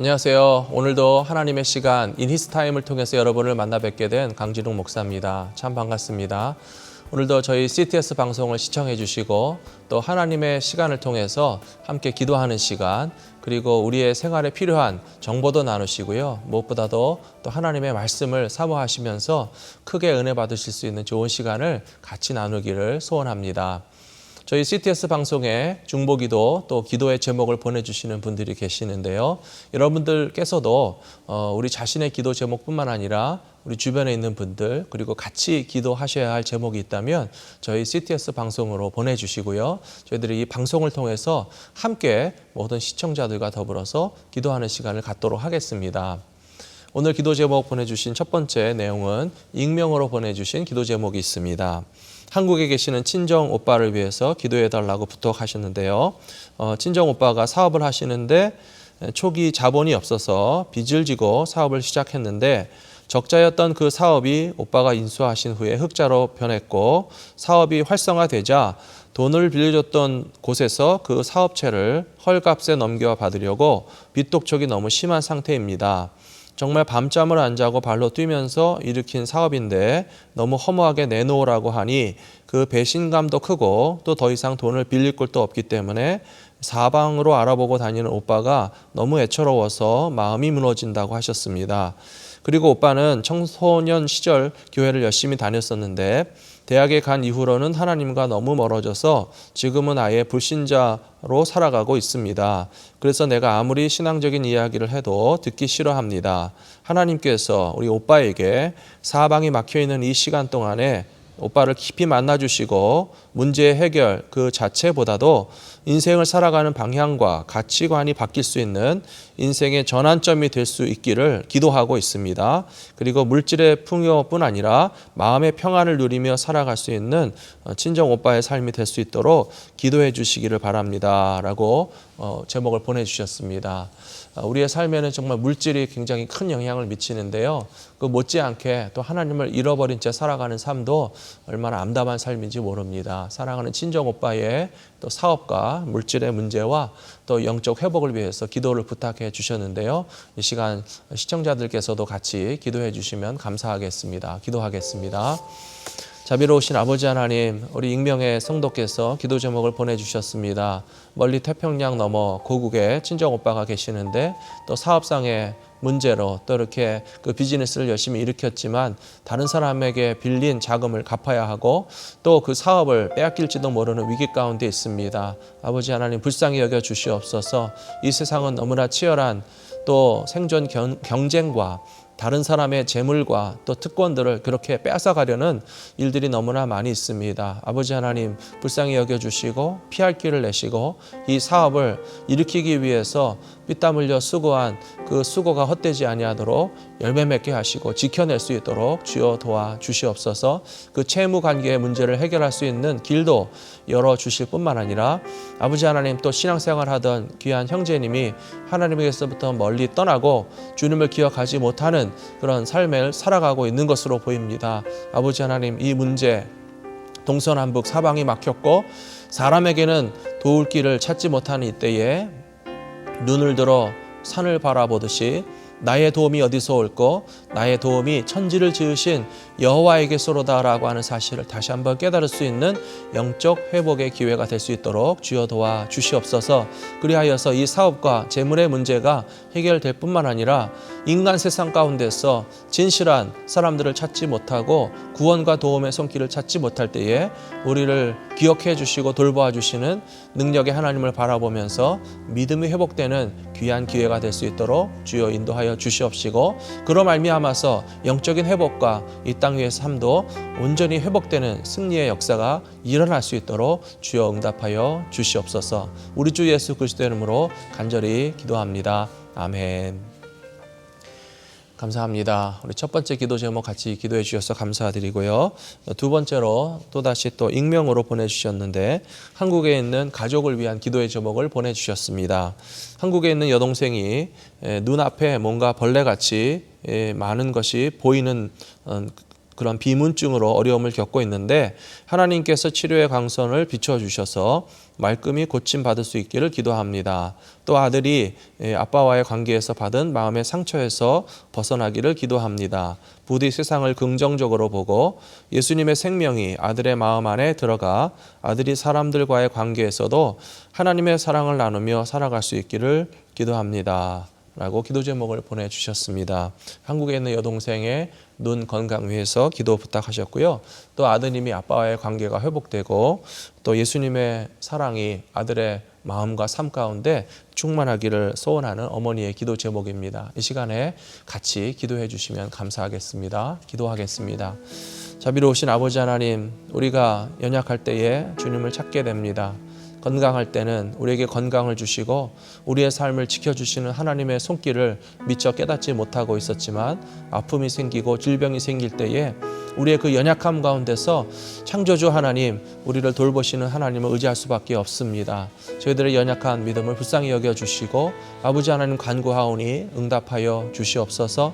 안녕하세요. 오늘도 하나님의 시간 인히스타임을 통해서 여러분을 만나 뵙게 된 강진웅 목사입니다. 참 반갑습니다. 오늘도 저희 CTS 방송을 시청해 주시고 또 하나님의 시간을 통해서 함께 기도하는 시간, 그리고 우리의 생활에 필요한 정보도 나누시고요. 무엇보다도 또 하나님의 말씀을 사모하시면서 크게 은혜 받으실 수 있는 좋은 시간을 같이 나누기를 소원합니다. 저희 CTS 방송에 중보기도 또 기도의 제목을 보내주시는 분들이 계시는데요. 여러분들께서도 우리 자신의 기도 제목뿐만 아니라 우리 주변에 있는 분들, 그리고 같이 기도하셔야 할 제목이 있다면 저희 CTS 방송으로 보내주시고요. 저희들이 이 방송을 통해서 함께 모든 시청자들과 더불어서 기도하는 시간을 갖도록 하겠습니다. 오늘 기도 제목 보내주신 첫 번째 내용은 익명으로 보내주신 기도 제목이 있습니다. 한국에 계시는 친정 오빠를 위해서 기도해달라고 부탁하셨는데요. 친정 오빠가 사업을 하시는데 초기 자본이 없어서 빚을 지고 사업을 시작했는데 적자였던 그 사업이 오빠가 인수하신 후에 흑자로 변했고, 사업이 활성화되자 돈을 빌려줬던 곳에서 그 사업체를 헐값에 넘겨받으려고 빚독촉이 너무 심한 상태입니다. 정말 밤잠을 안 자고 발로 뛰면서 일으킨 사업인데 너무 허무하게 내놓으라고 하니 그 배신감도 크고 또 더 이상 돈을 빌릴 곳도 없기 때문에 사방으로 알아보고 다니는 오빠가 너무 애처로워서 마음이 무너진다고 하셨습니다. 그리고 오빠는 청소년 시절 교회를 열심히 다녔었는데 대학에 간 이후로는 하나님과 너무 멀어져서 지금은 아예 불신자로 살아가고 있습니다. 그래서 내가 아무리 신앙적인 이야기를 해도 듣기 싫어합니다. 하나님께서 우리 오빠에게 사방이 막혀있는 이 시간 동안에 오빠를 깊이 만나주시고 문제의 해결 그 자체보다도 인생을 살아가는 방향과 가치관이 바뀔 수 있는 인생의 전환점이 될 수 있기를 기도하고 있습니다. 그리고 물질의 풍요뿐 아니라 마음의 평안을 누리며 살아갈 수 있는 친정 오빠의 삶이 될 수 있도록 기도해 주시기를 바랍니다. 라고 제목을 보내주셨습니다. 우리의 삶에는 정말 물질이 굉장히 큰 영향을 미치는데요. 그 못지않게 또 하나님을 잃어버린 채 살아가는 삶도 얼마나 암담한 삶인지 모릅니다. 사랑하는 친정 오빠의 또 사업과 물질의 문제와 또 영적 회복을 위해서 기도를 부탁해 주셨는데요. 이 시간 시청자들께서도 같이 기도해 주시면 감사하겠습니다. 기도하겠습니다. 자비로우신 아버지 하나님, 우리 익명의 성도께서 기도 제목을 보내주셨습니다. 멀리 태평양 너머 고국에 친정 오빠가 계시는데 또 사업상의 문제로 또 이렇게 그 비즈니스를 열심히 일으켰지만 다른 사람에게 빌린 자금을 갚아야 하고 또 그 사업을 빼앗길지도 모르는 위기 가운데 있습니다. 아버지 하나님 불쌍히 여겨 주시옵소서. 이 세상은 너무나 치열한 또 생존 경쟁과 다른 사람의 재물과 또 특권들을 그렇게 뺏어가려는 일들이 너무나 많이 있습니다. 아버지 하나님 불쌍히 여겨주시고 피할 길을 내시고 이 사업을 일으키기 위해서 피땀 흘려 수고한 그 수고가 헛되지 아니하도록 열매 맺게 하시고 지켜낼 수 있도록 주여 도와주시옵소서. 그 채무 관계의 문제를 해결할 수 있는 길도 열어주실 뿐만 아니라 아버지 하나님 또 신앙생활 하던 귀한 형제님이 하나님에게서부터 멀리 떠나고 주님을 기억하지 못하는 그런 삶을 살아가고 있는 것으로 보입니다. 아버지 하나님 이 문제 동서남북 사방이 막혔고 사람에게는 도울 길을 찾지 못하는 이때에 눈을 들어 산을 바라보듯이 나의 도움이 어디서 올꼬 나의 도움이 천지를 지으신 여호와에게서로다라고 하는 사실을 다시 한번 깨달을 수 있는 영적 회복의 기회가 될 수 있도록 주여 도와 주시옵소서. 그리하여서 이 사업과 재물의 문제가 해결될 뿐만 아니라 인간 세상 가운데서 진실한 사람들을 찾지 못하고 구원과 도움의 손길을 찾지 못할 때에 우리를 기억해 주시고 돌보아 주시는 능력의 하나님을 바라보면서 믿음이 회복되는 귀한 기회가 될 수 있도록 주여 인도하여 주시옵시고, 그로 말미암아서 영적인 회복과 이 땅 위의 삶도 온전히 회복되는 승리의 역사가 일어날 수 있도록 주여 응답하여 주시옵소서. 우리 주 예수 그리스도의 이름으로 간절히 기도합니다. 아멘. 감사합니다. 우리 첫 번째 기도 제목 같이 기도해 주셔서 감사드리고요. 두 번째로 또다시 또 익명으로 보내주셨는데 한국에 있는 가족을 위한 기도의 제목을 보내주셨습니다. 한국에 있는 여동생이 눈앞에 뭔가 벌레같이 많은 것이 보이는 그런 비문증으로 어려움을 겪고 있는데 하나님께서 치료의 광선을 비춰주셔서 말끔히 고침받을 수 있기를 기도합니다. 또 아들이 아빠와의 관계에서 받은 마음의 상처에서 벗어나기를 기도합니다. 부디 세상을 긍정적으로 보고 예수님의 생명이 아들의 마음 안에 들어가 아들이 사람들과의 관계에서도 하나님의 사랑을 나누며 살아갈 수 있기를 기도합니다. 라고 기도 제목을 보내주셨습니다. 한국에 있는 여동생의 눈 건강 위해서 기도 부탁하셨고요. 또 아드님이 아빠와의 관계가 회복되고 또 예수님의 사랑이 아들의 마음과 삶 가운데 충만하기를 소원하는 어머니의 기도 제목입니다. 이 시간에 같이 기도해 주시면 감사하겠습니다. 기도하겠습니다. 자비로우신 아버지 하나님, 우리가 연약할 때에 주님을 찾게 됩니다. 건강할 때는 우리에게 건강을 주시고 우리의 삶을 지켜주시는 하나님의 손길을 미처 깨닫지 못하고 있었지만 아픔이 생기고 질병이 생길 때에 우리의 그 연약함 가운데서 창조주 하나님, 우리를 돌보시는 하나님을 의지할 수밖에 없습니다. 저희들의 연약한 믿음을 불쌍히 여겨주시고 아버지 하나님 간구하오니 응답하여 주시옵소서.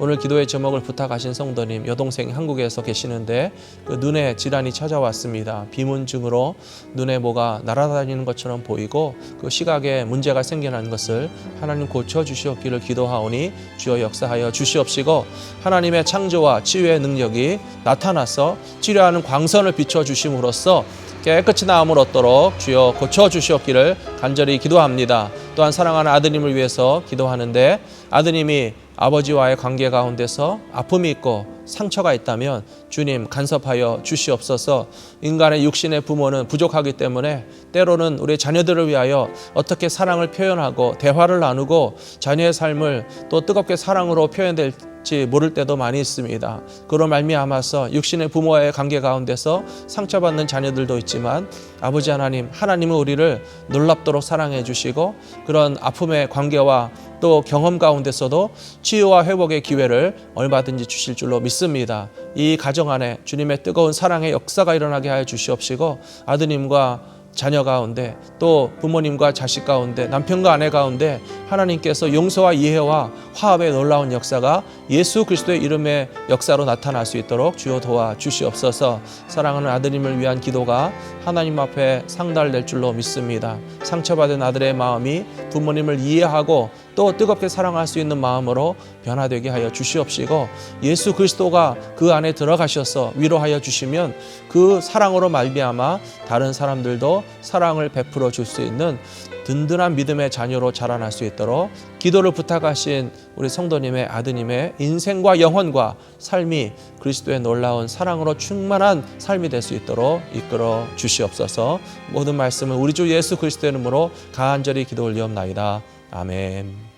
오늘 기도의 제목을 부탁하신 성도님, 여동생이 한국에서 계시는데 그 눈에 질환이 찾아왔습니다. 비문증으로 눈에 뭐가 날아다니는 것처럼 보이고 그 시각에 문제가 생겨나는 것을 하나님 고쳐주시옵기를 기도하오니 주여 역사하여 주시옵시고 하나님의 창조와 치유의 능력이 나타나서 치료하는 광선을 비춰주심으로써 깨끗이 나음을 얻도록 주여 고쳐주시옵기를 간절히 기도합니다. 또한 사랑하는 아드님을 위해서 기도하는데 아드님이 아버지와의 관계 가운데서 아픔이 있고 상처가 있다면 주님 간섭하여 주시옵소서. 인간의 육신의 부모는 부족하기 때문에 때로는 우리 자녀들을 위하여 어떻게 사랑을 표현하고 대화를 나누고 자녀의 삶을 또 뜨겁게 사랑으로 표현될지 모를 때도 많이 있습니다. 그로 말미암아서 육신의 부모와의 관계 가운데서 상처받는 자녀들도 있지만 아버지 하나님, 하나님은 우리를 놀랍도록 사랑해 주시고 그런 아픔의 관계와 또 경험 가운데서도 치유와 회복의 기회를 얼마든지 주실 줄로 믿습니다. 이 가정 안에 주님의 뜨거운 사랑의 역사가 일어나게 하여 주시옵시고 아드님과 자녀 가운데 또 부모님과 자식 가운데 남편과 아내 가운데 하나님께서 용서와 이해와 화합의 놀라운 역사가 예수 그리스도의 이름의 역사로 나타날 수 있도록 주여 도와 주시옵소서. 사랑하는 아드님을 위한 기도가 하나님 앞에 상달될 줄로 믿습니다. 상처받은 아들의 마음이 부모님을 이해하고 또 뜨겁게 사랑할 수 있는 마음으로 변화되게 하여 주시옵시고 예수 그리스도가 그 안에 들어가셔서 위로하여 주시면 그 사랑으로 말미암아 다른 사람들도 사랑을 베풀어 줄 수 있는 든든한 믿음의 자녀로 자라날 수 있도록 기도를 부탁하신 우리 성도님의 아드님의 인생과 영혼과 삶이 그리스도의 놀라운 사랑으로 충만한 삶이 될 수 있도록 이끌어 주시옵소서. 모든 말씀을 우리 주 예수 그리스도의 이름으로 간절히 기도 올리옵나이다. 아멘.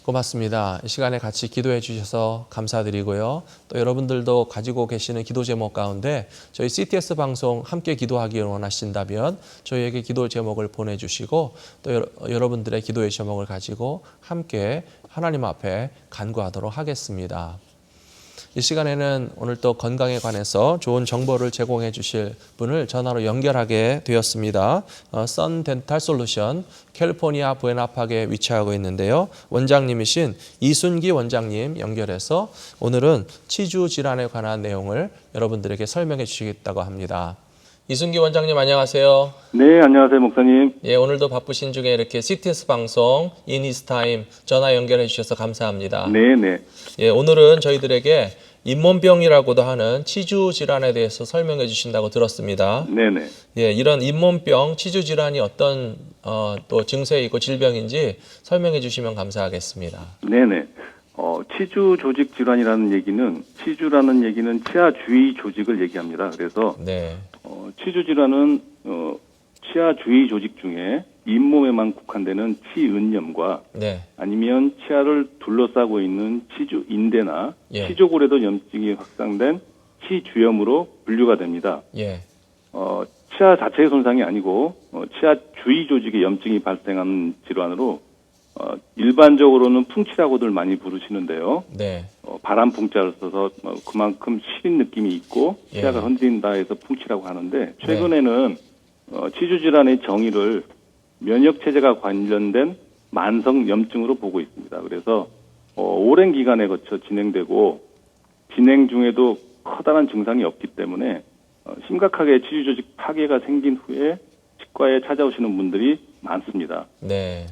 고맙습니다. 이 시간에 같이 기도해 주셔서 감사드리고요. 또 여러분들도 가지고 계시는 기도 제목 가운데 저희 CTS 방송 함께 기도하기를 원하신다면 저희에게 기도 제목을 보내주시고 또 여러분들의 기도의 제목을 가지고 함께 하나님 앞에 간구하도록 하겠습니다. 이 시간에는 오늘 또 건강에 관해서 좋은 정보를 제공해 주실 분을 전화로 연결하게 되었습니다. 선 덴탈 솔루션 캘리포니아 부에나파크에 위치하고 있는데요. 원장님이신 이순기 원장님 연결해서 오늘은 치주 질환에 관한 내용을 여러분들에게 설명해 주시겠다고 합니다. 이순기 원장님 안녕하세요. 네, 안녕하세요 목사님. 예, 오늘도 바쁘신 중에 이렇게 CTS 방송 In His Time 전화 연결해 주셔서 감사합니다. 네. 예, 오늘은 저희들에게 잇몸병이라고도 하는 치주 질환에 대해서 설명해 주신다고 들었습니다. 네네. 예, 이런 잇몸병, 치주 질환이 어떤 또 증세이고 질병인지 설명해 주시면 감사하겠습니다. 네네. 치주 조직 질환이라는 얘기는 치주라는 얘기는 치아 주위 조직을 얘기합니다. 그래서 네. 치주 질환은 치아 주위 조직 중에 잇몸에만 국한되는 치은염과 네. 아니면 치아를 둘러싸고 있는 치주 인대나 예. 치조골에도 염증이 확산된 치주염으로 분류가 됩니다. 예. 치아 자체의 손상이 아니고 치아 주위 조직에 염증이 발생하는 질환으로 일반적으로는 풍치라고들 많이 부르시는데요. 네. 바람 풍자를 써서 그만큼 시린 느낌이 있고 치아가 예. 흔들린다 해서 풍치라고 하는데 최근에는 치주 질환의 정의를 면역 체제가 관련된 만성 염증으로 보고 있습니다. 그래서 오랜 기간에 거쳐 진행되고 진행 중에도 커다란 증상이 없기 때문에 심각하게 치주 조직 파괴가 생긴 후에 치과에 찾아오시는 분들이 많습니다. 네.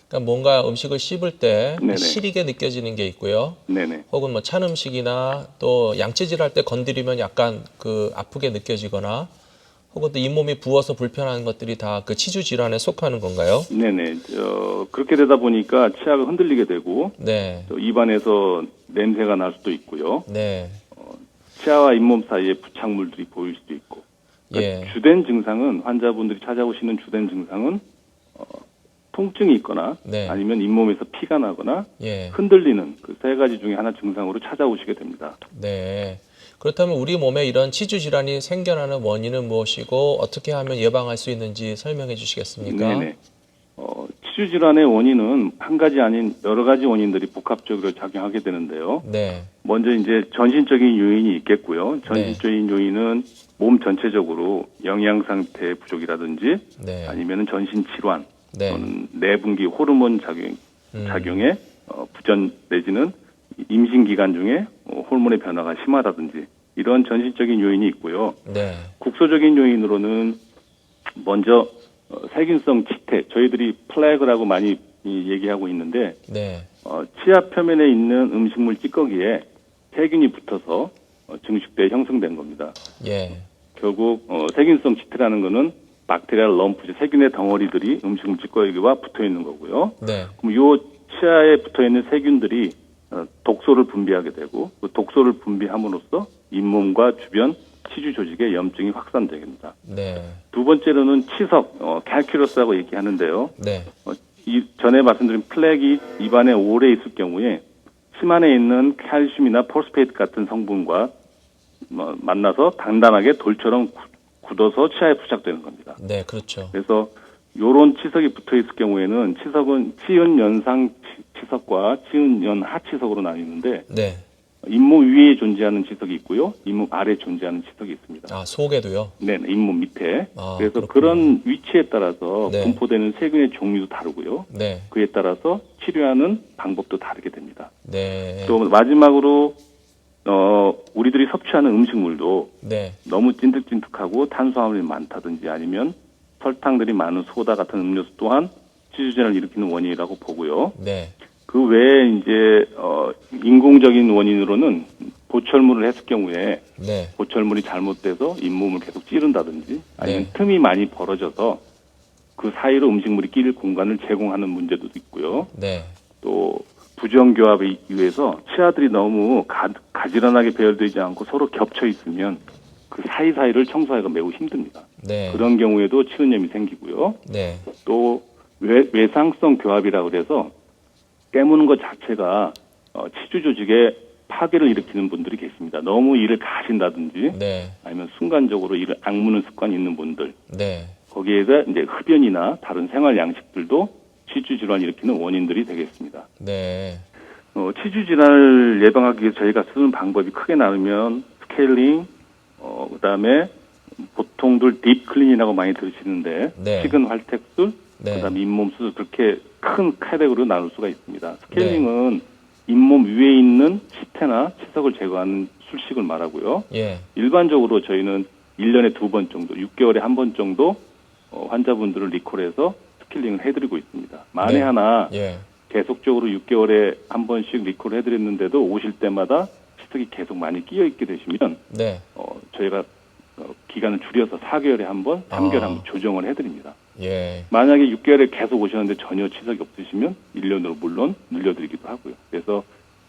그러니까 뭔가 음식을 씹을 때 네네. 시리게 느껴지는 게 있고요. 네네. 혹은 뭐 찬 음식이나 또 양치질 할 때 건드리면 약간 그 아프게 느껴지거나 혹은 또 잇몸이 부어서 불편한 것들이 다 그 치주 질환에 속하는 건가요? 네네. 그렇게 되다 보니까 치아가 흔들리게 되고 네. 또 입안에서 냄새가 날 수도 있고요. 네. 치아와 잇몸 사이에 부착물들이 보일 수도 있고. 그러니까 예. 주된 증상은 환자분들이 찾아오시는 주된 증상은 통증이 있거나 네. 아니면 잇몸에서 피가 나거나 예. 흔들리는 그 세 가지 중에 하나 증상으로 찾아오시게 됩니다. 네. 그렇다면 우리 몸에 이런 치주 질환이 생겨나는 원인은 무엇이고 어떻게 하면 예방할 수 있는지 설명해 주시겠습니까? 네네. 치주 질환의 원인은 한 가지 아닌 여러 가지 원인들이 복합적으로 작용하게 되는데요. 네. 먼저 이제 전신적인 요인이 있겠고요. 전신적인 요인은 몸 전체적으로 영양 상태 부족이라든지 네. 아니면은 전신 질환 네. 또는 내분기 호르몬 작용에 부전 내지는 임신 기간 중에 호르몬의 변화가 심하다든지 이런 전신적인 요인이 있고요. 네. 국소적인 요인으로는 먼저 세균성 치태, 저희들이 플래그라고 많이 얘기하고 있는데 네. 치아 표면에 있는 음식물 찌꺼기에 세균이 붙어서 증식돼 형성된 겁니다. 예. 결국 세균성 치태라는 거는 박테리아 럼프지 세균의 덩어리들이 음식물 찌꺼기와 붙어 있는 거고요. 네. 그럼 요 치아에 붙어 있는 세균들이 독소를 분비하게 되고 그 독소를 분비함으로써 잇몸과 주변 치주 조직에 염증이 확산되게 됩니다. 네. 두 번째로는 치석, 칼큘러스라고 얘기하는데요. 네. 전에 말씀드린 플렉이 입안에 오래 있을 경우에 침 안에 있는 칼슘이나 포스페이트 같은 성분과 만나서 단단하게 돌처럼 굳어서 치아에 부착되는 겁니다. 네, 그렇죠. 그래서 요런 치석이 붙어 있을 경우에는 치석은 치은연상 치석과 치은연하 치석으로 나뉘는데 네. 잇몸 위에 존재하는 치석이 있고요. 잇몸 아래에 존재하는 치석이 있습니다. 아, 속에도요? 네, 잇몸 밑에. 아, 그래서 그렇군요. 그런 위치에 따라서 네. 분포되는 세균의 종류도 다르고요. 네. 그에 따라서 치료하는 방법도 다르게 됩니다. 네. 또 마지막으로 우리들이 섭취하는 음식물도 네. 너무 찐득찐득하고 탄수화물이 많다든지 아니면 설탕들이 많은 소다 같은 음료수 또한 치주 질환을 일으키는 원인이라고 보고요. 네. 그 외에 이제 인공적인 원인으로는 보철물을 했을 경우에 네. 보철물이 잘못돼서 잇몸을 계속 찌른다든지 아니면 네. 틈이 많이 벌어져서 그 사이로 음식물이 끼일 공간을 제공하는 문제도 있고요. 네. 또 부정교합에 의해서 치아들이 너무 가지런하게 배열되지 않고 서로 겹쳐 있으면 그 사이사이를 청소하기가 매우 힘듭니다. 네. 그런 경우에도 치은염이 생기고요. 네. 또 외상성 교합이라고 그래서 깨무는 것 자체가 치주 조직에 파괴를 일으키는 분들이 계십니다. 너무 이를 가신다든지 네. 아니면 순간적으로 이를 악무는 습관이 있는 분들 네. 거기에다 이제 흡연이나 다른 생활 양식들도 치주 질환을 일으키는 원인들이 되겠습니다. 네. 치주 질환을 예방하기 위해 저희가 쓰는 방법이 크게 나누면 스케일링, 그다음에 보통들 딥클린이라고 많이 들으시는데 네. 식은 활택술, 네. 그다음에 잇몸 수술 그렇게 큰 카테고리로 나눌 수가 있습니다. 스케일링은 잇몸 위에 있는 치태나 치석을 제거하는 술식을 말하고요. 예. 일반적으로 저희는 1년에 2번 정도, 6개월에 1번 정도 환자분들을 리콜해서 스케일링을 해드리고 있습니다. 만에 네. 하나 예. 계속적으로 6개월에 한 번씩 리콜을 해드렸는데도 오실 때마다 치석이 계속 많이 끼어 있게 되시면 네. 저희가 기간을 줄여서 4개월에 한 번, 3개월에 한 번 조정을 해드립니다. 예. 만약에 6개월에 계속 오셨는데 전혀 치석이 없으시면 1년으로 물론 늘려드리기도 하고요. 그래서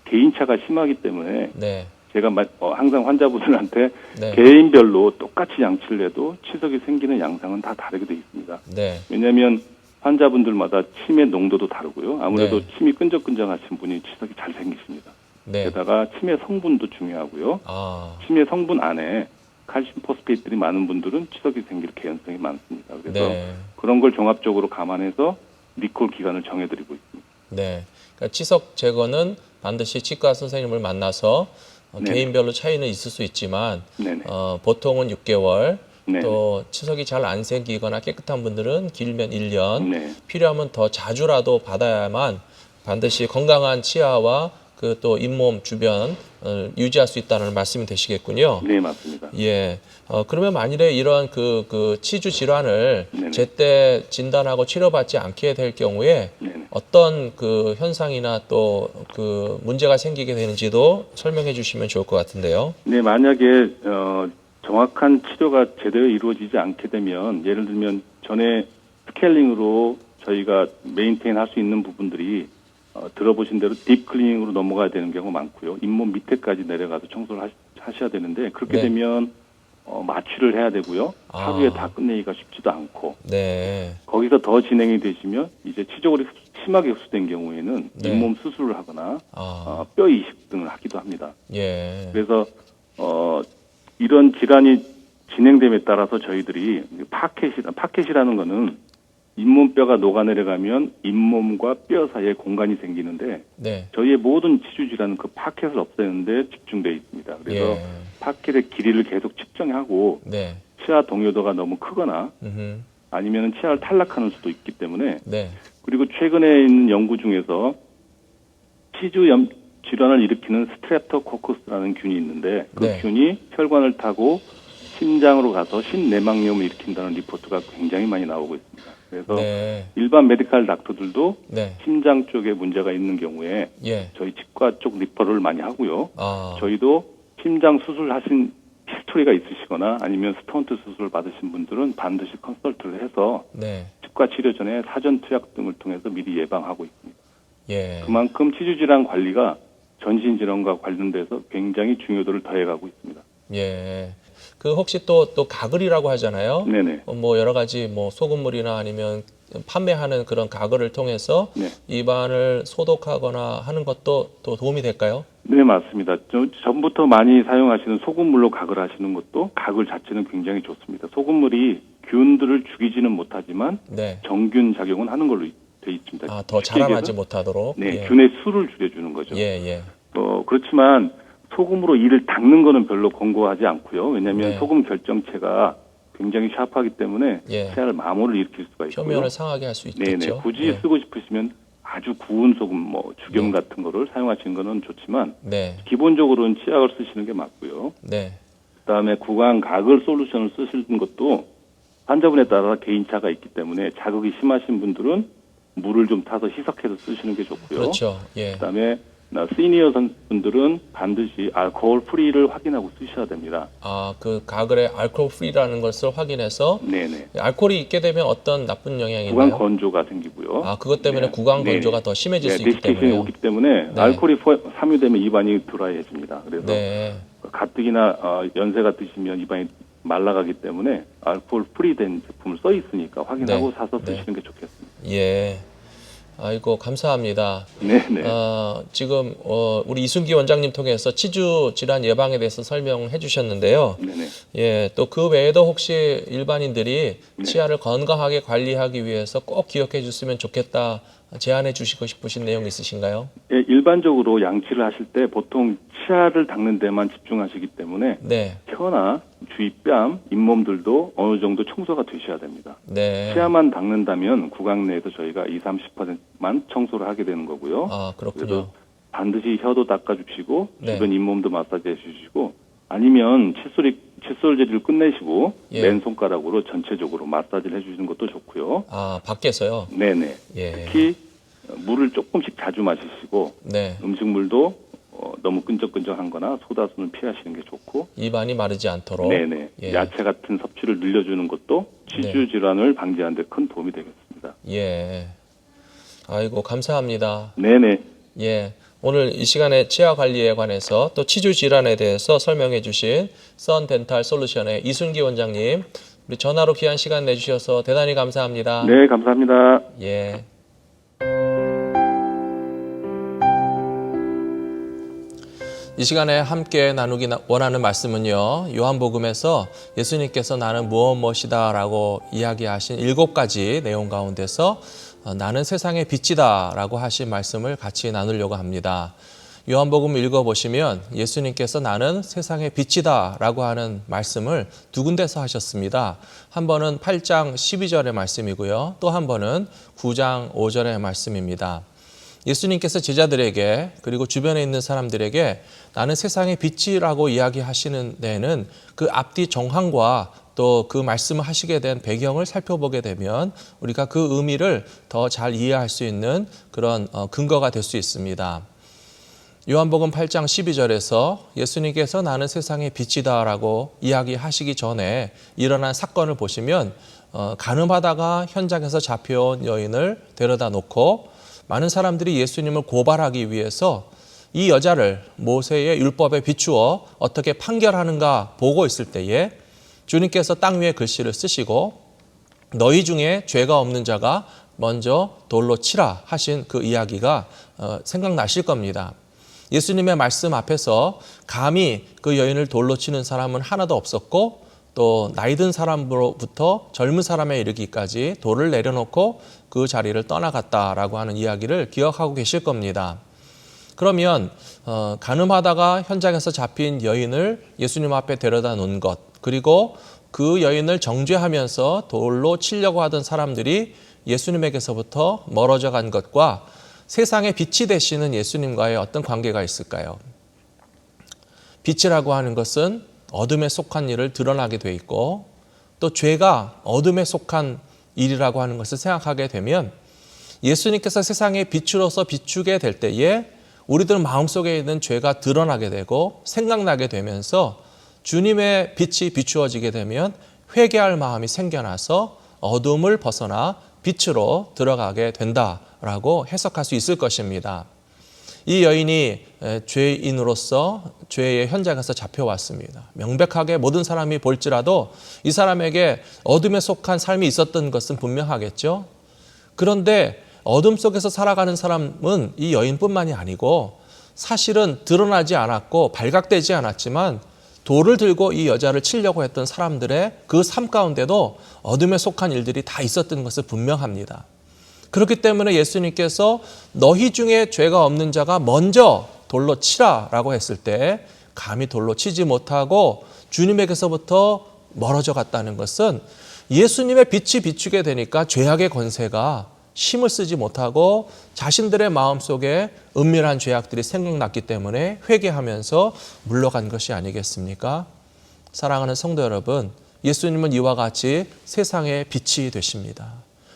개인차가 심하기 때문에 네. 제가 항상 환자분들한테 네. 개인별로 똑같이 양치를 해도 치석이 생기는 양상은 다 다르게 되어 있습니다. 네. 왜냐하면 환자분들마다 침의 농도도 다르고요. 아무래도 네. 침이 끈적끈적하신 분이 치석이 잘 생기십니다. 네. 게다가 침의 성분도 중요하고요. 아. 침의 성분 안에 칼슘 포스페이트들이 많은 분들은 치석이 생길 개연성이 많습니다. 그래서 네. 그런 걸 종합적으로 감안해서 리콜 기간을 정해드리고 있습니다. 네. 그러니까 치석 제거는 반드시 치과 선생님을 만나서 네네. 개인별로 차이는 있을 수 있지만 네네. 보통은 6개월 네네. 또 치석이 잘 안 생기거나 깨끗한 분들은 길면 1년 네. 필요하면 더 자주라도 받아야만 반드시 건강한 치아와 그 또 잇몸 주변 유지할 수 있다는 말씀이 되시겠군요. 네, 맞습니다. 예. 그러면 만일에 이런 그 치주 질환을 네네. 제때 진단하고 치료받지 않게 될 경우에 네네. 어떤 그 현상이나 또 그 문제가 생기게 되는지도 설명해 주시면 좋을 것 같은데요. 네, 만약에 정확한 치료가 제대로 이루어지지 않게 되면 예를 들면 전에 스케일링으로 저희가 메인테인 할 수 있는 부분들이 들어보신 대로 딥 클리닝으로 넘어가야 되는 경우가 많고요. 잇몸 밑에까지 내려가서 청소를 하셔야 되는데 그렇게 네. 되면 마취를 해야 되고요. 하루에 다 끝내기가 쉽지도 않고 네. 거기서 더 진행이 되시면 이제 치조골이 심하게 흡수된 경우에는 네. 잇몸 수술을 하거나 아, 뼈 이식 등을 하기도 합니다. 예. 그래서 이런 질환이 진행됨에 따라서 저희들이 파켓이라는 거는 잇몸뼈가 녹아내려가면 잇몸과 뼈 사이에 공간이 생기는데 네. 저희의 모든 치주 질환은 그 파켓을 없애는데 집중되어 있습니다. 그래서 예. 파켓의 길이를 계속 측정하고 네. 치아 동요도가 너무 크거나 음흠. 아니면 치아를 탈락하는 수도 있기 때문에 네. 그리고 최근에 있는 연구 중에서 치주 질환을 일으키는 스트랩토코커스라는 균이 있는데 그 네. 균이 혈관을 타고 심장으로 가서 심내막염을 일으킨다는 리포트가 굉장히 많이 나오고 있습니다. 그래서 네. 일반 메디칼 닥터들도 네. 심장 쪽에 문제가 있는 경우에 예. 저희 치과 쪽 리퍼를 많이 하고요. 아. 저희도 심장 수술하신 히스토리가 있으시거나 아니면 스턴트 수술을 받으신 분들은 반드시 컨설트를 해서 네. 치과 치료 전에 사전 투약 등을 통해서 미리 예방하고 있습니다. 예. 그만큼 치주 질환 관리가 전신 질환과 관련돼서 굉장히 중요도를 더해가고 있습니다. 예. 그 혹시 또 가글이라고 하잖아요. 네네. 뭐 여러 가지 뭐 소금물이나 아니면 판매하는 그런 가글을 통해서 네. 입안을 소독하거나 하는 것도 또 도움이 될까요? 네, 맞습니다. 전부터 많이 사용하시는 소금물로 가글 하시는 것도 가글 자체는 굉장히 좋습니다. 소금물이 균들을 죽이지는 못하지만 네. 정균 작용은 하는 걸로 돼 있습니다. 아, 더 쉽게 자라나지 얘기해서 못하도록. 네, 예. 균의 수를 줄여주는 거죠. 예, 예. 그렇지만 소금으로 이를 닦는 거는 별로 권고하지 않고요. 왜냐하면 네. 소금 결정체가 굉장히 샤프하기 때문에 예. 치아를 마모를 일으킬 수가 있고요. 표면을 상하게 할 수 있겠죠. 네네. 굳이 예. 쓰고 싶으시면 아주 구운 소금, 죽염 네. 같은 거를 사용하시는 거는 좋지만 네. 기본적으로는 치약을 쓰시는 게 맞고요. 네. 그다음에 구강 가글 솔루션을 쓰시는 것도 환자분에 따라 개인차가 있기 때문에 자극이 심하신 분들은 물을 좀 타서 희석해서 쓰시는 게 좋고요. 그렇죠. 예. 그다음에 시니어 분들은 반드시 알코올 프리를 확인하고 쓰셔야 됩니다. 아, 그 가글에 알코올 프리라는 것을 확인해서 네네. 알코올이 있게 되면 어떤 나쁜 영향이 구강 있나요? 건조가 생기고요. 아, 그것 때문에 네. 구강 네. 건조가 더 심해질 수 있기 데시케이션이 때문에요. 오기 때문에 네. 알코올이 함유되면 입안이 드라이해집니다. 그래서 네. 가뜩이나 연세가 드시면 입안이 말라가기 때문에 알코올 프리된 제품을 써 있으니까 확인하고 네. 사서 네. 쓰시는 게 좋겠습니다. 예. 아이고, 감사합니다. 네네. 지금 우리 이순기 원장님 통해서 치주 질환 예방에 대해서 설명해 주셨는데요. 네네. 예, 또 그 외에도 혹시 일반인들이 네. 치아를 건강하게 관리하기 위해서 꼭 기억해 줬으면 좋겠다 제안해 주시고 싶으신 내용 있으신가요? 예, 일반적으로 양치를 하실 때 보통 치아를 닦는 데만 집중하시기 때문에 네, 혀나 주위 뺨, 잇몸들도 어느 정도 청소가 되셔야 됩니다. 네. 치아만 닦는다면 구강 내에서 저희가 20-30%만 청소를 하게 되는 거고요. 아, 그렇군요. 그래서 반드시 혀도 닦아주시고 네. 주변 잇몸도 마사지 해주시고 아니면 칫솔 재질을 끝내시고 예. 맨손가락으로 전체적으로 마사지를 해주시는 것도 좋고요. 아, 밖에서요? 네네. 예. 특히 물을 조금씩 자주 마시시고 네. 음식물도 너무 끈적끈적한 거나 소다순을 피하시는 게 좋고 입안이 마르지 않도록. 네네. 예. 야채 같은 섭취를 늘려주는 것도 치주 질환을 방지하는 데 큰 도움이 되겠습니다. 예. 아이고, 감사합니다. 네네. 예. 오늘 이 시간에 치아 관리에 관해서 또 치주 질환에 대해서 설명해 주신 썬덴탈 솔루션의 이순기 원장님, 우리 전화로 귀한 시간 내주셔서 대단히 감사합니다. 네, 감사합니다. 예. 이 시간에 함께 나누기 원하는 말씀은요. 요한복음에서 예수님께서 나는 무엇이다 라고 이야기하신 7가지 내용 가운데서 나는 세상의 빛이다 라고 하신 말씀을 같이 나누려고 합니다. 요한복음 읽어보시면 예수님께서 나는 세상의 빛이다 라고 하는 말씀을 두 군데서 하셨습니다. 한 번은 8장 12절의 말씀이고요. 또 한 번은 9장 5절의 말씀입니다. 예수님께서 제자들에게 그리고 주변에 있는 사람들에게 나는 세상의 빛이라고 이야기하시는 데에는 그 앞뒤 정황과 또 그 말씀을 하시게 된 배경을 살펴보게 되면 우리가 그 의미를 더 잘 이해할 수 있는 그런 근거가 될 수 있습니다. 요한복음 8장 12절에서 예수님께서 나는 세상의 빛이다라고 이야기하시기 전에 일어난 사건을 보시면 간음하다가 현장에서 잡혀온 여인을 데려다 놓고 많은 사람들이 예수님을 고발하기 위해서 이 여자를 모세의 율법에 비추어 어떻게 판결하는가 보고 있을 때에 주님께서 땅 위에 글씨를 쓰시고 너희 중에 죄가 없는 자가 먼저 돌로 치라 하신 그 이야기가 생각나실 겁니다. 예수님의 말씀 앞에서 감히 그 여인을 돌로 치는 사람은 하나도 없었고 또 나이 든 사람으로부터 젊은 사람에 이르기까지 돌을 내려놓고 그 자리를 떠나갔다라고 하는 이야기를 기억하고 계실 겁니다. 그러면 간음하다가 현장에서 잡힌 여인을 예수님 앞에 데려다 놓은 것, 그리고 그 여인을 정죄하면서 돌로 치려고 하던 사람들이 예수님에게서부터 멀어져 간 것과 세상의 빛이 되시는 예수님과의 어떤 관계가 있을까요? 빛이라고 하는 것은 어둠에 속한 일을 드러나게 돼 있고 또 죄가 어둠에 속한 일이라고 하는 것을 생각하게 되면 예수님께서 세상의 빛으로서 비추게 될 때에 우리들 마음속에 있는 죄가 드러나게 되고 생각나게 되면서 주님의 빛이 비추어지게 되면 회개할 마음이 생겨나서 어둠을 벗어나 빛으로 들어가게 된다라고 해석할 수 있을 것입니다. 이 여인이 죄인으로서 죄의 현장에서 잡혀왔습니다. 명백하게 모든 사람이 볼지라도 이 사람에게 어둠에 속한 삶이 있었던 것은 분명하겠죠. 그런데 어둠 속에서 살아가는 사람은 이 여인뿐만이 아니고 사실은 드러나지 않았고 발각되지 않았지만 돌을 들고 이 여자를 치려고 했던 사람들의 그 삶 가운데도 어둠에 속한 일들이 다 있었던 것은 분명합니다. 그렇기 때문에 예수님께서 너희 중에 죄가 없는 자가 먼저 돌로 치라라고 했을 때 감히 돌로 치지 못하고 주님에게서부터 멀어져 갔다는 것은 예수님의 빛이 비추게 되니까 죄악의 권세가 힘을 쓰지 못하고 자신들의 마음속에 은밀한 죄악들이 생각났기 때문에 회개하면서 물러간 것이 아니겠습니까? 사랑하는 성도 여러분, 예수님은 이와 같이 세상의 빛이 되십니다.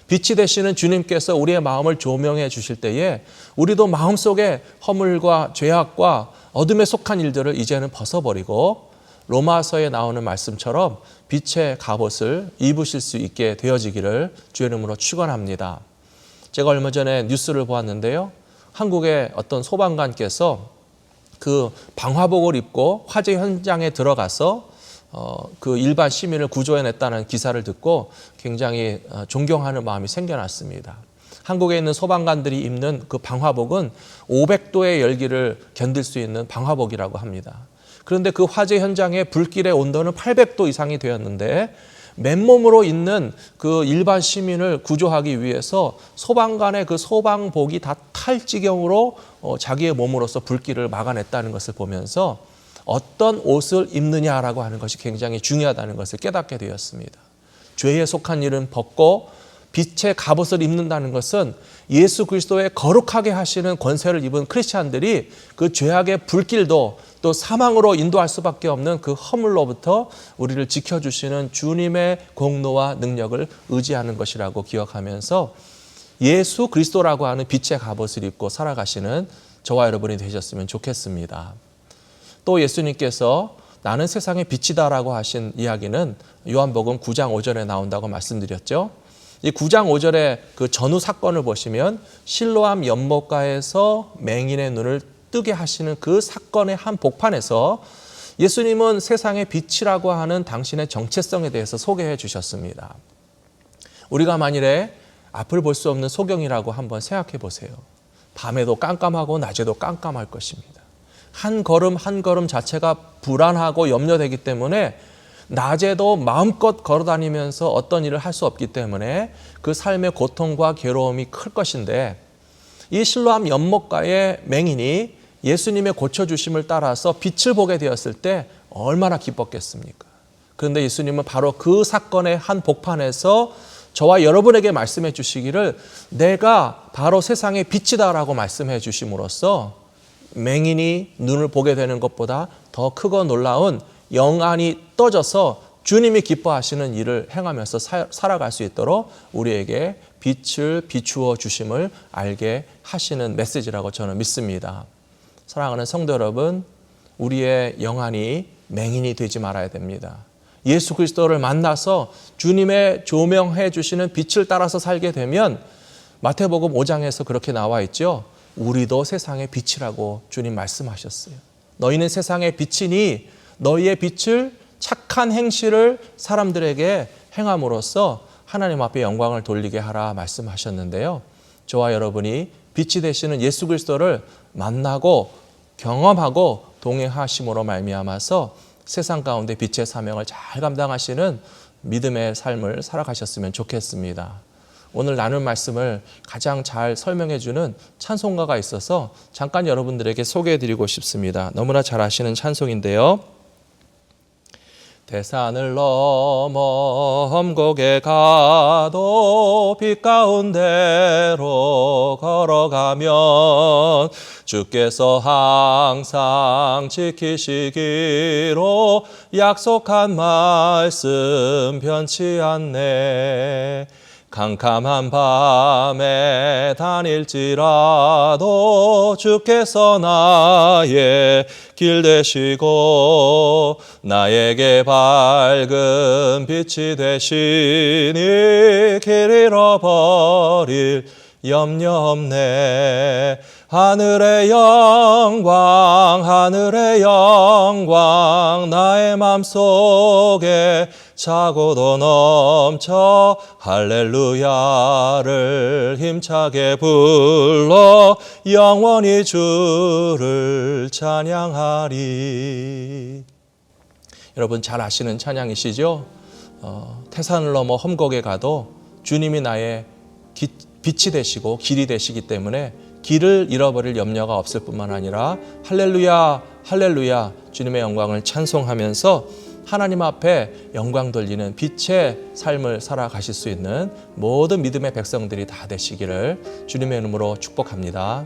빛이 되시는 주님께서 우리의 마음을 조명해 주실 때에 우리도 마음속에 허물과 죄악과 어둠에 속한 일들을 이제는 벗어버리고 로마서에 나오는 말씀처럼 빛의 갑옷을 입으실 수 있게 되어지기를 주의 이름으로 축원합니다. 제가 얼마 전에 뉴스를 보았는데요. 한국의 어떤 소방관께서 그 방화복을 입고 화재 현장에 들어가서 그 일반 시민을 구조해냈다는 기사를 듣고 굉장히 존경하는 마음이 생겨났습니다. 한국에 있는 소방관들이 입는 그 방화복은 500도의 열기를 견딜 수 있는 방화복이라고 합니다. 그런데 그 화재 현장의 불길의 온도는 800도 이상이 되었는데 맨몸으로 있는 그 일반 시민을 구조하기 위해서 소방관의 그 소방복이 다 탈 지경으로 자기의 몸으로서 불길을 막아냈다는 것을 보면서 어떤 옷을 입느냐라고 하는 것이 굉장히 중요하다는 것을 깨닫게 되었습니다. 죄에 속한 일은 벗고 빛의 갑옷을 입는다는 것은 예수 그리스도의 거룩하게 하시는 권세를 입은 크리스찬들이 그 죄악의 불길도 또 사망으로 인도할 수밖에 없는 그 허물로부터 우리를 지켜주시는 주님의 공로와 능력을 의지하는 것이라고 기억하면서 예수 그리스도라고 하는 빛의 갑옷을 입고 살아가시는 저와 여러분이 되셨으면 좋겠습니다. 또 예수님께서 나는 세상의 빛이다라고 하신 이야기는 요한복음 9장 5절에 나온다고 말씀드렸죠. 이 9장 5절의 그 전후 사건을 보시면 실로암 연못가에서 맹인의 눈을 뜨게 하시는 그 사건의 한 복판에서 예수님은 세상의 빛이라고 하는 당신의 정체성에 대해서 소개해 주셨습니다. 우리가 만일에 앞을 볼 수 없는 소경이라고 한번 생각해 보세요. 밤에도 깜깜하고 낮에도 깜깜할 것입니다. 한 걸음 한 걸음 자체가 불안하고 염려되기 때문에 낮에도 마음껏 걸어다니면서 어떤 일을 할 수 없기 때문에 그 삶의 고통과 괴로움이 클 것인데 이 실로암 연못가의 맹인이 예수님의 고쳐주심을 따라서 빛을 보게 되었을 때 얼마나 기뻤겠습니까? 그런데 예수님은 바로 그 사건의 한 복판에서 저와 여러분에게 말씀해 주시기를 내가 바로 세상의 빛이다라고 말씀해 주심으로써 맹인이 눈을 보게 되는 것보다 더 크고 놀라운 영안이 떠져서 주님이 기뻐하시는 일을 행하면서 살아갈 수 있도록 우리에게 빛을 비추어 주심을 알게 하시는 메시지라고 저는 믿습니다. 사랑하는 성도 여러분, 우리의 영안이 맹인이 되지 말아야 됩니다. 예수 그리스도를 만나서 주님의 조명해 주시는 빛을 따라서 살게 되면 마태복음 5장에서 그렇게 나와 있죠. 우리도 세상의 빛이라고 주님 말씀하셨어요. 너희는 세상의 빛이니 너희의 빛을 착한 행실을 사람들에게 행함으로써 하나님 앞에 영광을 돌리게 하라 말씀하셨는데요. 저와 여러분이 빛이 되시는 예수 그리스도를 만나고 경험하고 동행하심으로 말미암아서 세상 가운데 빛의 사명을 잘 감당하시는 믿음의 삶을 살아가셨으면 좋겠습니다. 오늘 나눌 말씀을 가장 잘 설명해 주는 찬송가가 있어서 잠깐 여러분들에게 소개해 드리고 싶습니다. 너무나 잘 아시는 찬송인데요. 대산을 넘어 험곡에 가도 빛 가운데로 걸어가면 주께서 항상 지키시기로 약속한 말씀 변치 않네. 캄캄한 밤에 다닐지라도 주께서 나의 길 되시고 나에게 밝은 빛이 되시니 길 잃어버릴 염려 없네. 하늘의 영광 나의 맘속에 차고도 넘쳐 할렐루야를 힘차게 불러 영원히 주를 찬양하리. 여러분 잘 아시는 찬양이시죠? 태산을 넘어 험곡에 가도 주님이 나의 빛이 되시고 길이 되시기 때문에 길을 잃어버릴 염려가 없을 뿐만 아니라 할렐루야 할렐루야 주님의 영광을 찬송하면서 하나님 앞에 영광 돌리는 빛의 삶을 살아가실 수 있는 모든 믿음의 백성들이 다 되시기를 주님의 이름으로 축복합니다.